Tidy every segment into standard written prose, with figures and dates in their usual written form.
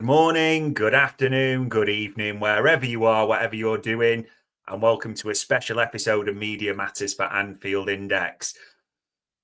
morning, good afternoon, good evening, wherever you are, whatever you're doing, and welcome to a special episode of Media Matters for Anfield Index.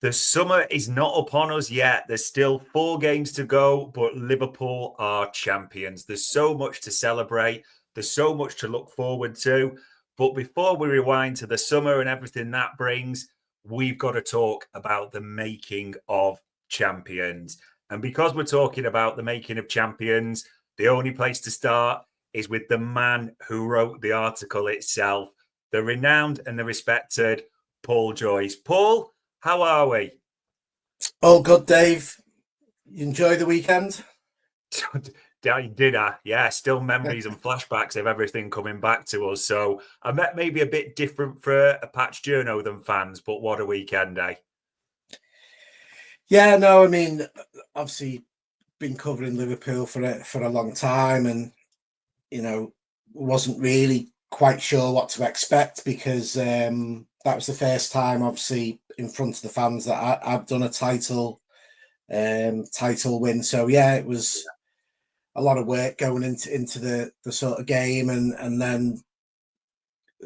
The summer is not upon us yet. There's still 4 games to go, but Liverpool are champions. There's so much to celebrate. There's so much to look forward to. But before we rewind to the summer and everything that brings, we've got to talk about the making of champions. And because we're talking about the making of champions, the only place to start is with the man who wrote the article itself, the renowned and the respected Paul Joyce. Paul, how are we? All good, Dave. You enjoy the weekend? Did I? Yeah, still memories and flashbacks of everything coming back to us. So I met maybe a bit different for a Patch Journo than fans, but what a weekend, eh? Yeah, no, I mean, obviously been covering Liverpool for a long time, and wasn't really quite sure what to expect because that was the first time, obviously, in front of the fans that I've done a title win. So yeah, it was a lot of work going into the sort of game, and then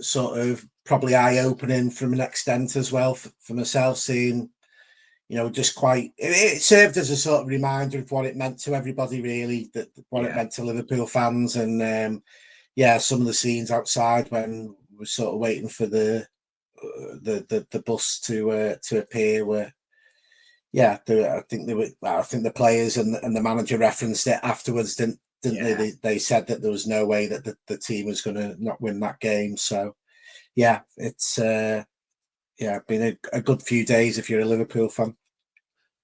sort of probably eye-opening from an extent as well for myself, seeing just it served as a sort of reminder of what it meant to everybody, really, what it meant to Liverpool fans. And some of the scenes outside when we're sort of waiting for the bus to appear were, I think the players and the manager referenced it afterwards, didn't they? They said that there was no way that the team was going to not win that game. So it's been a good few days if you're a Liverpool fan.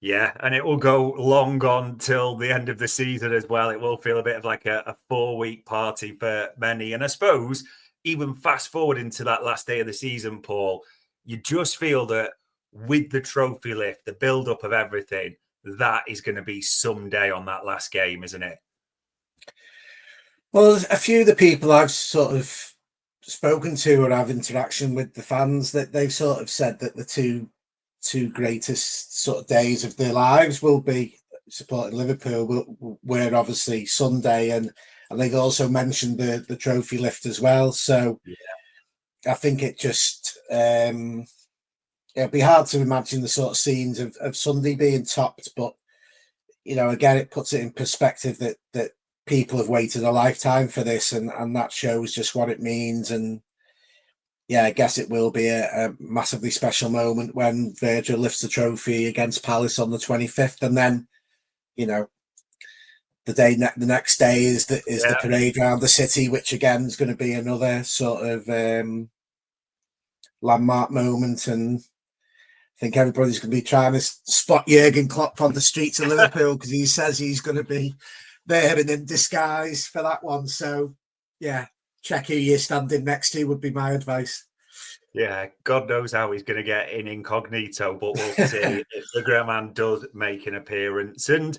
Yeah, and it will go long on till the end of the season as well. It will feel a bit of like a 4-week party for many. And I suppose even fast forward into that last day of the season, Paul, you just feel that with the trophy lift, the build-up of everything, that is going to be someday on that last game, isn't it? Well, a few of the people I've sort of spoken to or have interaction with the fans, that they've sort of said that the two greatest sort of days of their lives will be supporting Liverpool, were obviously Sunday, and they've also mentioned the trophy lift as well. So I think it just it'd be hard to imagine the sort of scenes of Sunday being topped, but again, it puts it in perspective that people have waited a lifetime for this, and that shows just what it means. And I guess it will be a massively special moment when Virgil lifts the trophy against Palace on the 25th, and then the next day is the parade around the city, which again is going to be another sort of landmark moment. And I think everybody's going to be trying to spot Jurgen Klopp on the streets of Liverpool because he says he's going to be there and in disguise for that one. So check who you're standing next to would be my advice. Yeah, God knows how he's going to get in incognito, but we'll see if the great man does make an appearance. And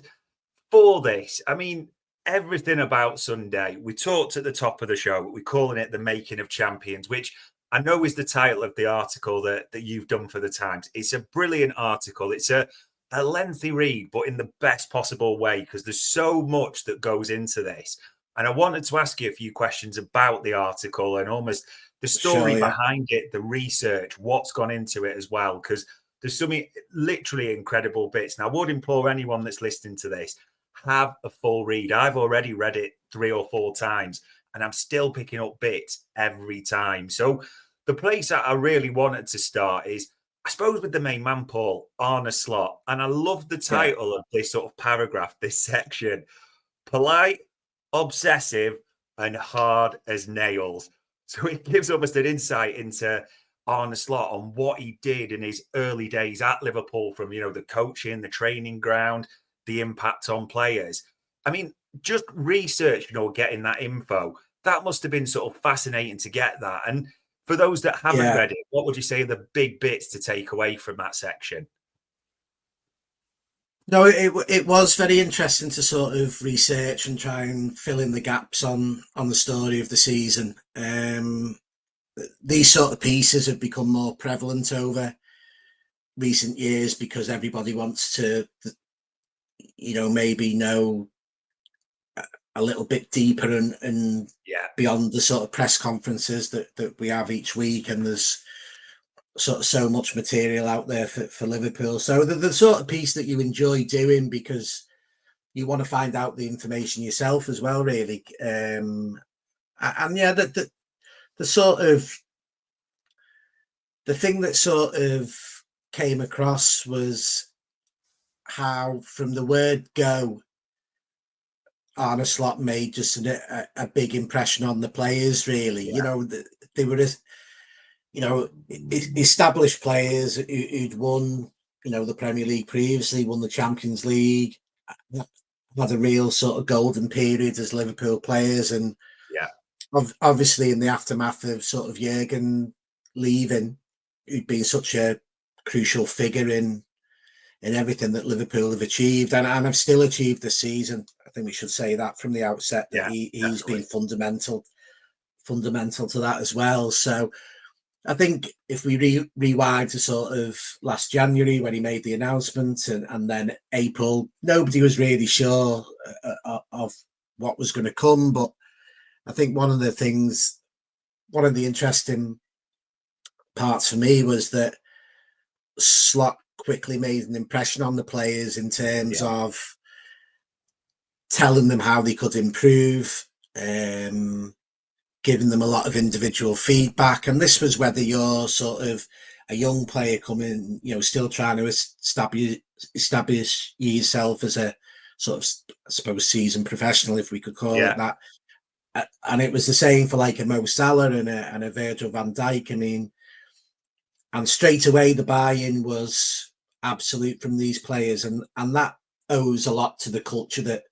for this, I mean, everything about Sunday, we talked at the top of the show, we're calling it the making of champions, which I know is the title of the article that you've done for the Times. It's a brilliant article. It's a lengthy read, but in the best possible way, because there's so much that goes into this. And I wanted to ask you a few questions about the article and almost the story behind it, the research, what's gone into it as well, because there's some literally incredible bits. Now, I would implore anyone that's listening to this, have a full read. I've already read it 3 or 4 times, and I'm still picking up bits every time. So the place that I really wanted to start is, I suppose, with the main man, Paul, Arne Slot. And I love the title of this sort of paragraph, this section: polite, obsessive, and hard as nails. So it gives almost an insight into Arne Slot on what he did in his early days at Liverpool, from, the coaching, the training ground, the impact on players. I mean, just research, getting that info, that must have been sort of fascinating to get that. And for those that haven't read it, what would you say are the big bits to take away from that section? No, it was very interesting to sort of research and try and fill in the gaps on the story of the season. These sort of pieces have become more prevalent over recent years because everybody wants to, maybe know a little bit deeper and Yeah. beyond the sort of press conferences that we have each week, and there's sort of so much material out there for Liverpool. So the sort of piece that you enjoy doing because you want to find out the information yourself as well, really. And yeah, the sort of the thing that sort of came across was how from the word go, Arne Slot made just a big impression on the players, really. Yeah. You know, they were, established players who'd won, the Premier League previously, won the Champions League, had a real sort of golden period as Liverpool players. And Yeah. obviously in the aftermath of sort of Jurgen leaving, who'd been such a crucial figure in everything that Liverpool have achieved and have still achieved this season. I think we should say that from the outset, that Yeah. he's been Definitely. fundamental to that as well. So I think if we rewind to sort of last January when he made the announcement, and then April, nobody was really sure of what was going to come. But I think one of the interesting parts for me was that Slot quickly made an impression on the players in terms Yeah. of telling them how they could improve, giving them a lot of individual feedback. And this was whether you're sort of a young player coming, still trying to establish yourself as a sort of, I suppose, seasoned professional, if we could call it that. And it was the same for like a Mo Salah and a Virgil van Dijk. I mean, and straight away the buy-in was absolute from these players, and that owes a lot to the culture that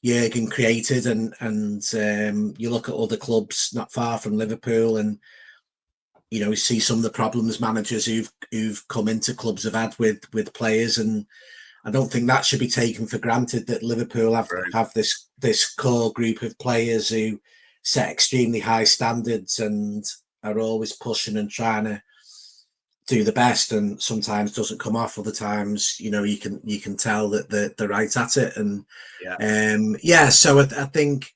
Jurgen created. And you look at other clubs not far from Liverpool, and you see some of the problems managers who've come into clubs have had with players, and I don't think that should be taken for granted that Liverpool have this core group of players who set extremely high standards and are always pushing and trying to do the best, and sometimes doesn't come off. Other times, you can tell that they're right at it. And so I think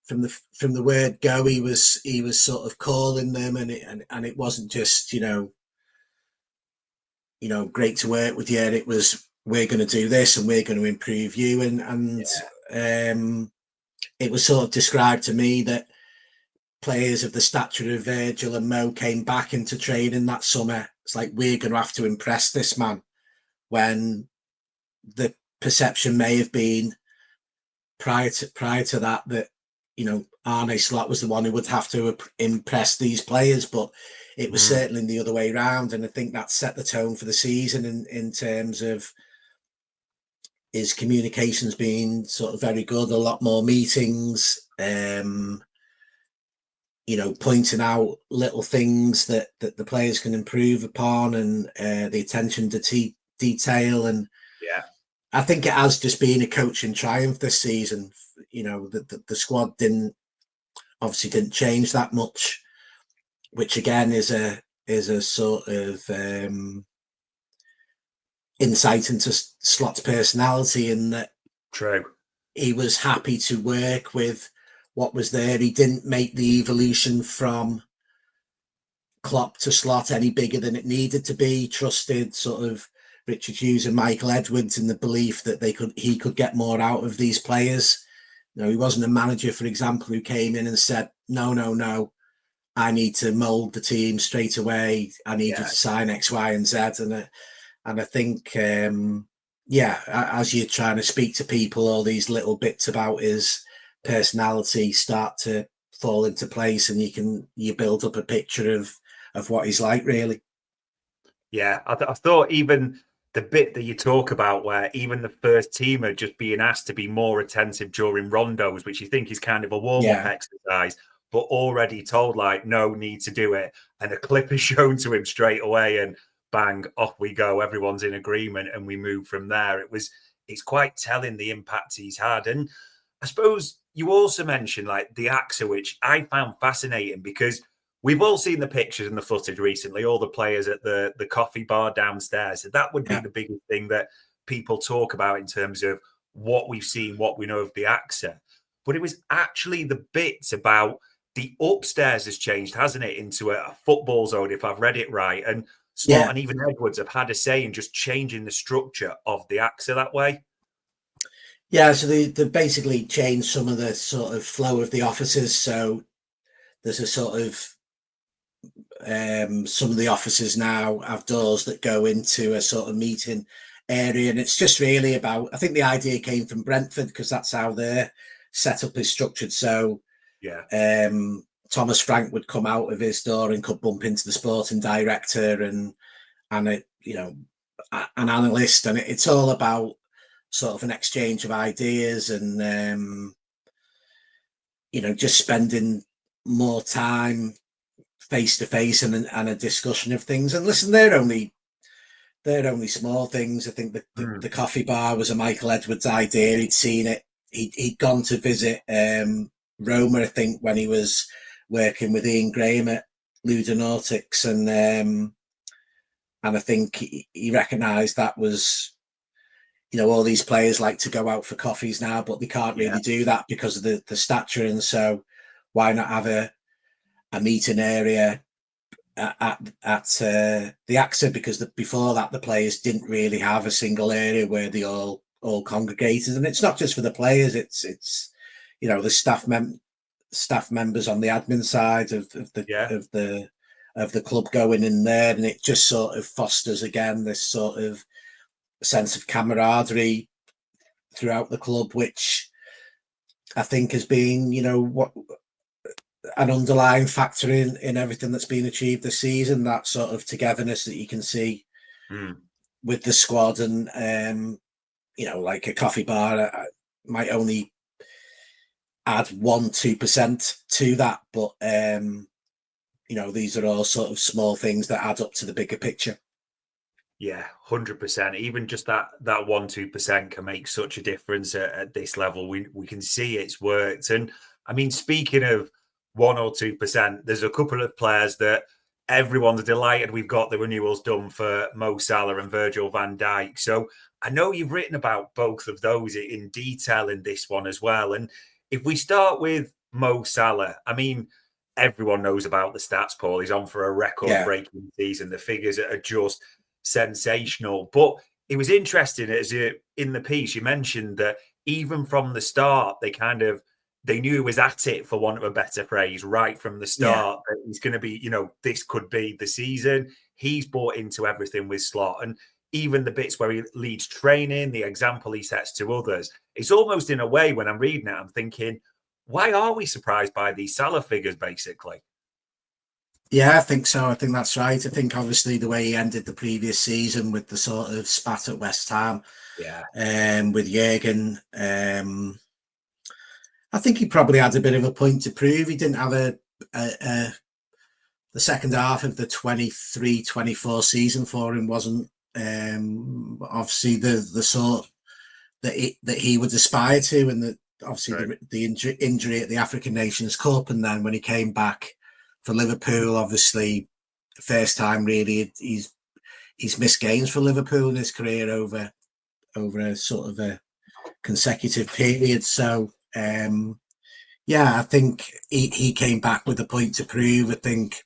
from the word go, he was sort of calling them, and it wasn't just great to work with you. It was, we're going to do this and we're going to improve you, and it was sort of described to me that players of the stature of Virgil and Mo came back into training that summer. It's like, we're going to have to impress this man, when the perception may have been prior to that Arne Slot was the one who would have to impress these players, but it was certainly the other way around. And I think that set the tone for the season in terms of his communications being sort of very good, a lot more meetings, pointing out little things that the players can improve upon, and the attention to detail. And I think it has just been a coaching triumph this season. The squad obviously didn't change that much, which again is a sort of insight into Slot's personality, in that he was happy to work with what was there. He didn't make the evolution from Klopp to Slot any bigger than it needed to be. He trusted sort of Richard Hughes and Michael Edwards in the belief that he could get more out of these players. He wasn't a manager, for example, who came in and said, no, I need to mould the team straight away. I need you to sign X, Y, and Z. And I think, as you're trying to speak to people, all these little bits about his personality start to fall into place, and you build up a picture of what he's like, really. Yeah, I thought even the bit that you talk about, where even the first teamer just being asked to be more attentive during rondos, which you think is kind of a warm-up exercise, but already told, like, no need to do it. And a clip is shown to him straight away, and bang, off we go. Everyone's in agreement, and we move from there. It's quite telling the impact he's had. And I suppose you also mentioned like the AXA, which I found fascinating, because we've all seen the pictures and the footage recently, all the players at the coffee bar downstairs. So that would be the biggest thing that people talk about in terms of what we've seen, what we know of the AXA. but it was actually the bits about the upstairs has changed, hasn't it, into a football zone, if I've read it right. And Slot and even Edwards have had a say in just changing the structure of the AXA that way. Yeah, so they basically changed some of the sort of flow of the offices. So there's a sort of some of the offices now have doors that go into a sort of meeting area, and it's just really about, I think the idea came from Brentford because that's how their setup is structured. So Thomas Frank would come out of his door and could bump into the sporting director and an analyst, and it's all about sort of an exchange of ideas and just spending more time face to face and a discussion of things. And listen, they're only small things. I think the coffee bar was a Michael Edwards idea. He'd seen it. He'd gone to visit Roma, I think, when he was working with Ian Graham at Ludonautics, and I think he recognised that was, all these players like to go out for coffees now, but they can't really do that because of the stature. And so why not have a meeting area at the AXA, because before that the players didn't really have a single area where they all congregated. And it's not just for the players, it's the staff members on the admin side of the club going in there, and it just sort of fosters again this sort of sense of camaraderie throughout the club, which I think has been what an underlying factor in everything that's been achieved this season, that sort of togetherness that you can see with the squad. And like a coffee bar might only add 1-2% to that, but these are all sort of small things that add up to the bigger picture. Yeah, 100%. Even just that 1-2% can make such a difference at this level. We can see it's worked. And I mean, speaking of 1 or 2%, there's a couple of players that everyone's delighted we've got the renewals done for Mo Salah and Virgil van Dijk. So I know you've written about both of those in detail in this one as well. And if we start with Mo Salah, I mean, everyone knows about the stats, Paul. He's on for a record-breaking season. The figures are just sensational. But it was interesting, in the piece, you mentioned that even from the start, they knew he was at it, for want of a better phrase, right from the start. That he's going to be, this could be the season. He's bought into everything with Slot. And even the bits where he leads training, the example he sets to others, it's almost in a way, when I'm reading it, I'm thinking, why are we surprised by these Salah figures, basically? Yeah, I think so. I think that's right. I think obviously the way he ended the previous season with the sort of spat at West Ham, with Jurgen, I think he probably had a bit of a point to prove. He didn't have the second half of the 23-24 season for him wasn't obviously the sort that he would aspire to, and that obviously the injury at the African Nations Cup, and then when he came back for Liverpool, obviously first time really he's missed games for Liverpool in his career over a sort of a consecutive period. So I think he came back with a point to prove. I think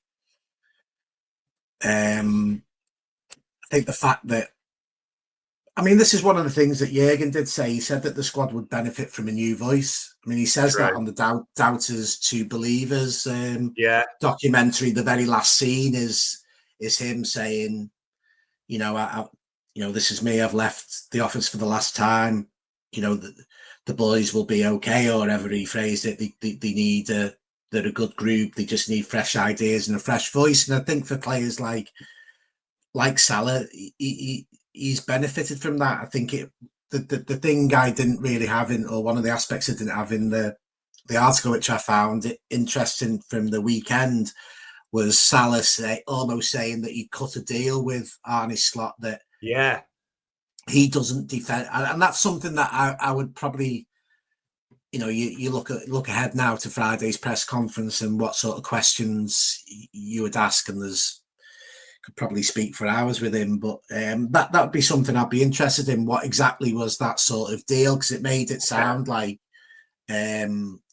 the fact that, I mean, this is one of the things that Jurgen did say. He said that the squad would benefit from a new voice. I mean, he says that on the Doubters to Believers documentary. The very last scene is him saying, this is me. I've left the office for the last time. The boys will be okay, or whatever he phrased it. They're a good group. They just need fresh ideas and a fresh voice. And I think for players like Salah, he's benefited from that. I think the thing I didn't really have or one of the aspects I didn't have in the article, which I found interesting from the weekend, was Salah almost saying that he cut a deal with Arne Slot that he doesn't defend, and that's something that I would probably, you look ahead now to Friday's press conference and what sort of questions you would ask, and could probably speak for hours with him, but that would be something I'd be interested in. What exactly was that sort of deal? Because it made it sound like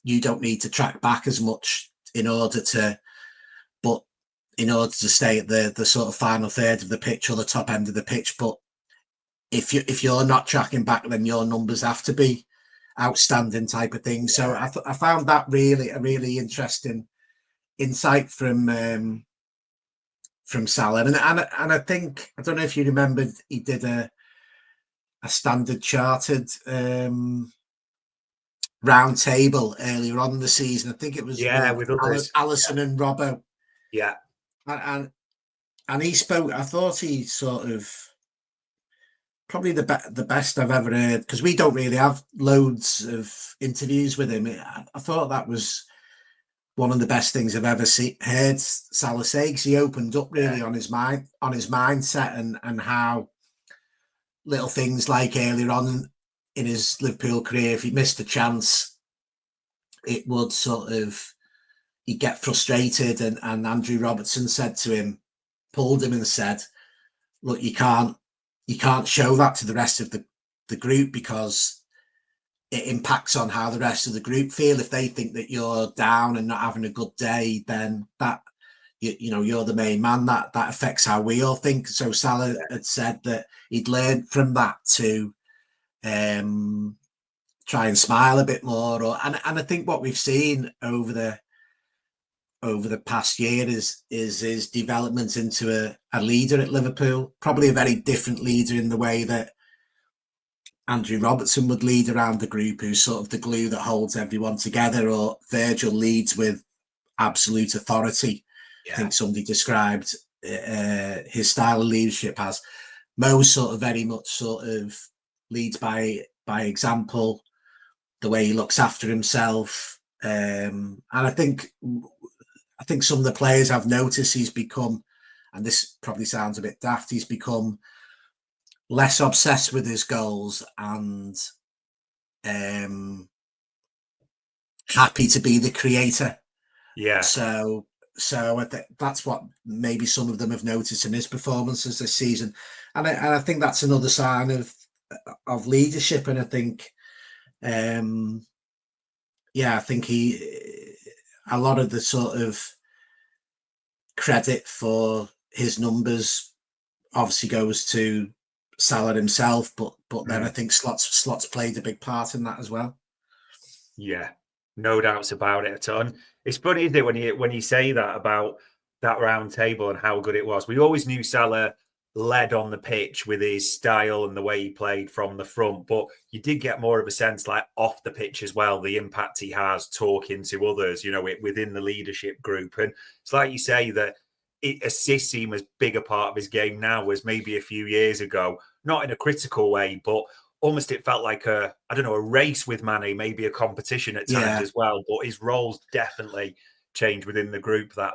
you don't need to track back as much in order to stay at the sort of final third of the pitch or the top end of the pitch. But if you're not tracking back, then your numbers have to be outstanding type of thing. So I found that really a really interesting insight from Salah, and I think, I don't know if you remembered, he did a Standard Chartered round table earlier on in the season. I think it was with others, Allison and Robbo. Yeah, and he spoke. I thought he sort of probably the best I've ever heard, because we don't really have loads of interviews with him. I thought that was one of the best things I've ever heard Salah say, because he opened up really on his mindset and how little things like earlier on in his Liverpool career, if he missed a chance, it would sort of, he'd get frustrated, and Andrew Robertson said to him, pulled him and said, look, you can't show that to the rest of the group, because it impacts on how the rest of the group feel. If they think that you're down and not having a good day, then that, you know, you're the main man, that affects how we all think. So Salah had said that he'd learned from that to try and smile a bit more, and I think what we've seen over the past year is his development into a leader at Liverpool, probably a very different leader in the way that Andrew Robertson would lead around the group, who's sort of the glue that holds everyone together, or Virgil leads with absolute authority. I think somebody described his style of leadership as Mo sort of very much sort of leads by example, the way he looks after himself. And I think some of the players I've noticed, he's become, and this probably sounds a bit daft, he's become less obsessed with his goals and happy to be the creator. Yeah. So I think that's what maybe some of them have noticed in his performances this season, and I think that's another sign of leadership. And I think, I think a lot of the sort of credit for his numbers obviously goes to Salah himself, but then I think Slot's played a big part in that as well. Yeah, no doubts about it at all. It's funny, isn't it, when you say that about that round table and how good it was. We always knew Salah led on the pitch with his style and the way he played from the front, but you did get more of a sense, like off the pitch as well, the impact he has talking to others, you know, within the leadership group. And it's like you say, that it assists him as big a part of his game now as maybe a few years ago, not in a critical way, but almost it felt like a race with Mane, maybe a competition at times as well. But his roles definitely changed within the group that